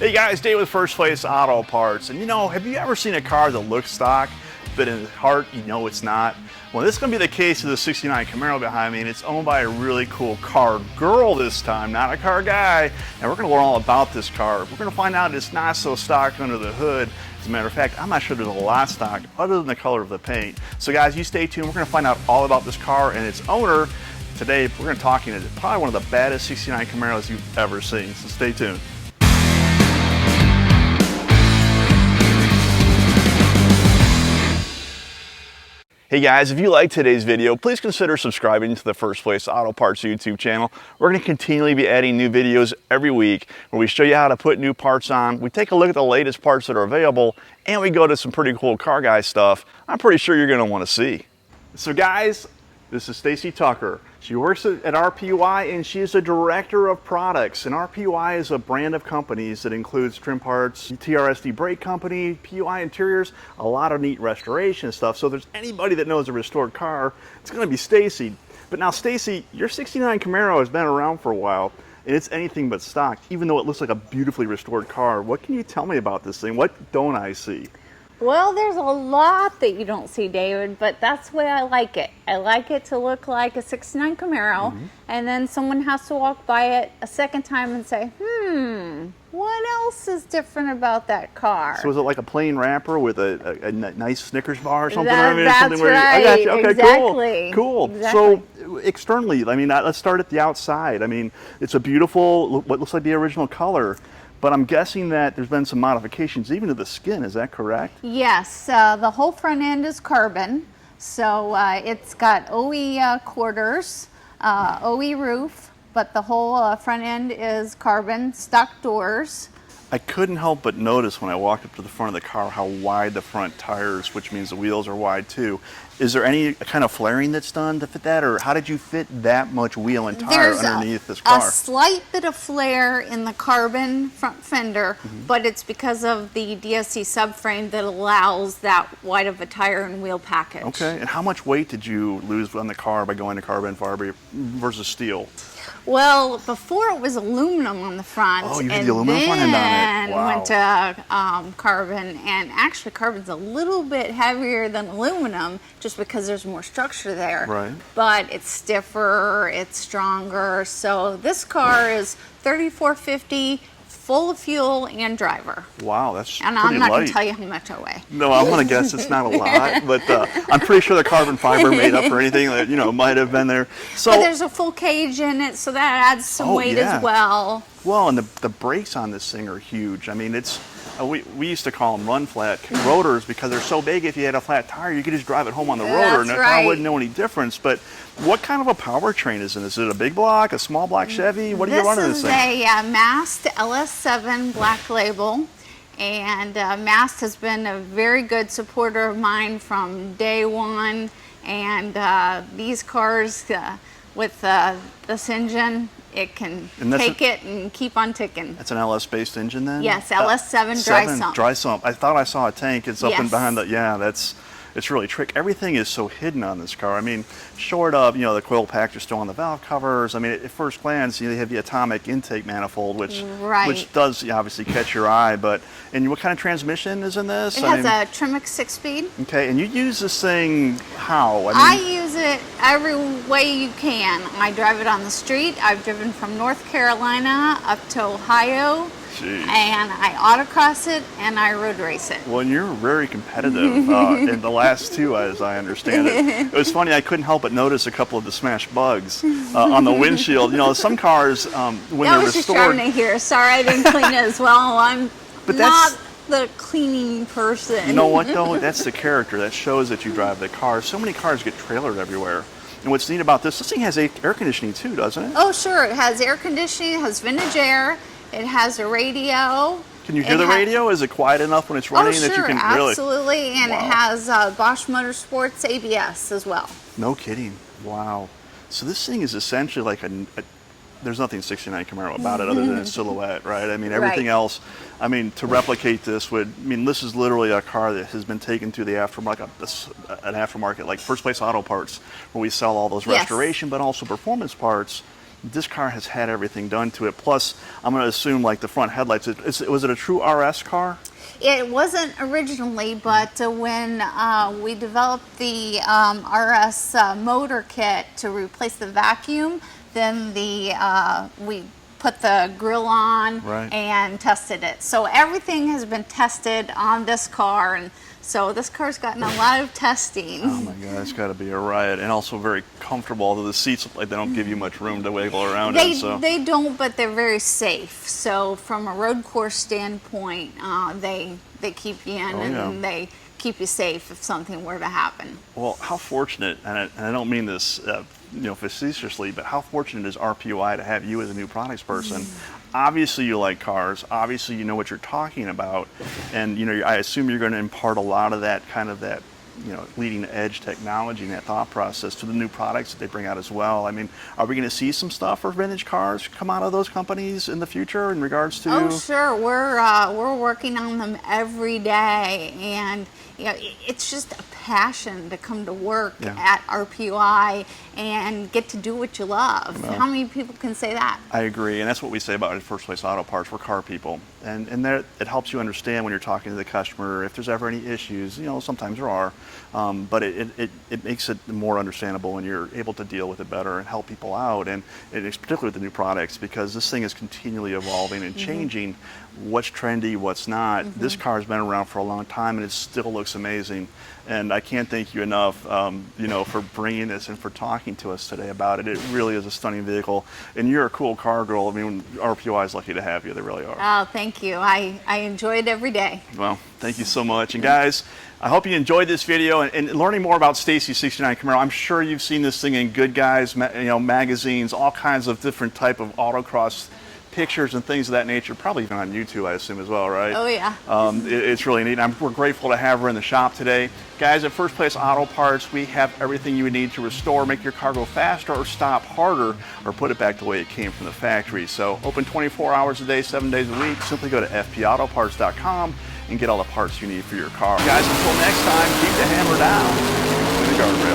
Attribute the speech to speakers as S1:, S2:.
S1: Hey guys, Dave with First Place Auto Parts. And you know, have you ever seen a car that looks stock, but in the heart you know it's not? Well, this is going to be the case of the 69 Camaro behind me, and it's owned by a really cool car girl this time, not a car guy. And we're going to learn all about this car. We're going to find out it's not so stock under the hood. As a matter of fact, I'm not sure there's a lot stock other than the color of the paint. So guys, you stay tuned. We're going to find out all about this car and its owner. Today, we're going to talk into probably one of the baddest 69 Camaros you've ever seen. So stay tuned. Hey guys, if you like today's video, please consider subscribing to the First Place Auto Parts YouTube channel. We're going to continually be adding new videos every week where we show you how to put new parts on. We take a look at the latest parts that are available, and we go to some pretty cool car guy stuff I'm pretty sure you're going to want to see. So guys, this is Stacy Tucker. She works at RPUI and she is a director of products. And RPUI is a brand of companies that includes trim parts, TRSD Brake Company, PUI Interiors, a lot of neat restoration stuff. So if there's anybody that knows a restored car, it's going to be Stacy. But now Stacy, your 69 Camaro has been around for a while and it's anything but stock, even though it looks like a beautifully restored car. What can you tell me about this thing? What don't I see?
S2: Well, there's a lot that you don't see, David, but that's the way I like it. I like it to look like a 69 Camaro, and then someone has to walk by it a second time and say, what else is different about that car?
S1: So is it like a plain wrapper with a nice Snickers bar or something?
S2: That's
S1: something where
S2: right.
S1: I got you. Okay,
S2: exactly.
S1: Cool.
S2: Exactly.
S1: So externally, I mean, let's start at the outside. I mean, it's a beautiful, what looks like the original color. But I'm guessing that there's been some modifications even to the skin, is that correct?
S2: Yes, the whole front end is carbon. So it's got OE quarters, OE roof, but the whole front end is carbon, stock doors.
S1: I couldn't help but notice when I walked up to the front of the car how wide the front tires, which means the wheels are wide too. Is there any kind of flaring that's done to fit that, or how did you fit that much wheel and tire underneath this car?
S2: There's a slight bit of flare in the carbon front fender, but it's because of the DSC subframe that allows that wide of a tire and wheel package.
S1: Okay, and how much weight did you lose on the car by going to carbon fiber versus steel?
S2: Well, before it was aluminum on the front.
S1: Oh, you had the aluminum front end on it. Wow.
S2: Went to carbon, and actually carbon's a little bit heavier than aluminum just because there's more structure there.
S1: Right.
S2: But it's stiffer, it's stronger. So this car is 3450, full of fuel and driver.
S1: Wow, that's
S2: and
S1: pretty
S2: I'm not
S1: light.
S2: going to tell you how much I weigh.
S1: No, I'm going to guess it's not a lot, but I'm pretty sure the carbon fiber made up for anything that, you know, might have been there. So,
S2: but there's a full cage in it, so that adds some weight as well.
S1: Well, and the brakes on this thing are huge. I mean, it's we used to call them run flat rotors because they're so big. If you had a flat tire, you could just drive it home on the rotor, and the car wouldn't know any difference. But what kind of a powertrain is it? Is it a big block, a small block Chevy? What are you running this thing?
S2: This is a Mast LS7 black label, and Mast has been a very good supporter of mine from day one. And these cars with this engine, it can take it and keep on ticking.
S1: That's an LS-based engine then?
S2: Yes, LS7 dry sump.
S1: Dry sump. I thought I saw a tank. It's up and behind the, it's really tricky. Everything is so hidden on this car. I mean, short of, you know, the coil packs are still on the valve covers. I mean, at first glance, you know, they have the atomic intake manifold, which does obviously catch your eye. But, and what kind of transmission is in this?
S2: It has a Tremec 6-speed.
S1: Okay, and you use this thing how?
S2: I use it every way you can. I drive it on the street. I've driven from North Carolina up to Ohio.
S1: Jeez.
S2: And I autocross it and I road race it.
S1: Well, and you're very competitive in the last two, as I understand it. It was funny, I couldn't help but notice a couple of the smashed bugs on the windshield. You know, some cars, when they're restored...
S2: I was just trying to hear. Sorry I didn't clean it as well. I'm not the cleaning person.
S1: You know what, though? That's the character. That shows that you drive the car. So many cars get trailered everywhere. And what's neat about this thing has air conditioning too, doesn't it?
S2: Oh, sure. It has air conditioning, it has vintage air. It has a radio.
S1: Can you hear the radio? Is it quiet enough when it's running that you can really?
S2: Absolutely. And it has Bosch Motorsports ABS as well.
S1: No kidding. Wow. So this thing is essentially like there's nothing 69 Camaro about it other than its silhouette, right? I mean, everything else, I mean, to replicate this this is literally a car that has been taken to the aftermarket, an aftermarket like First Place Auto Parts, where we sell all those restoration, but also performance parts. This car has had everything done to it. Plus, I'm going to assume like the front headlights. Was it a true RS car?
S2: It wasn't originally, but when we developed the RS motor kit to replace the vacuum, then we put the grill on and tested it. So everything has been tested on this car, and so this car's gotten a lot of testing.
S1: Oh my God, it's got to be a riot, and also very comfortable. Although the seats look like they don't give you much room to wiggle around in. So
S2: They don't, but they're very safe. So from a road course standpoint, they keep you in and they keep you safe if something were to happen.
S1: Well, how fortunate, and I don't mean this facetiously, but how fortunate is RPUI to have you as a new products person? Obviously you like cars, obviously you know what you're talking about, and I assume you're going to impart a lot of that leading edge technology and that thought process to the new products that they bring out as well. I mean, are we going to see some stuff for vintage cars come out of those companies in the future in regards to?
S2: Oh, sure. We're working on them every day, and it's just a passion to come to work at RPUI and get to do what you love. Well, how many people can say that?
S1: I agree, and that's what we say about First Place Auto Parts. We're car people, and there, it helps you understand when you're talking to the customer if there's ever any issues. Sometimes there are, but it makes it more understandable, and you're able to deal with it better and help people out, and it's particularly with the new products, because this thing is continually evolving and changing. What's trendy, what's not. This car has been around for a long time, and it still looks amazing. And I can't thank you enough, for bringing this and for talking to us today about it. It really is a stunning vehicle, and you're a cool car girl. I mean, RPUI is lucky to have you. They really are.
S2: Oh, thank you. I enjoy it every day.
S1: Well, thank you so much. And guys, I hope you enjoyed this video and learning more about Stacy 69 Camaro. I'm sure you've seen this thing in Good Guys, magazines, all kinds of different type of autocross pictures and things of that nature, probably even on YouTube, I assume, as well, right?
S2: Oh, yeah.
S1: It's really neat. We're grateful to have her in the shop today. Guys, at First Place Auto Parts, we have everything you would need to restore, make your car go faster or stop harder, or put it back the way it came from the factory. So open 24 hours a day, 7 days a week. Simply go to fpautoparts.com and get all the parts you need for your car. Guys, until next time, keep the hammer down and the guardrail.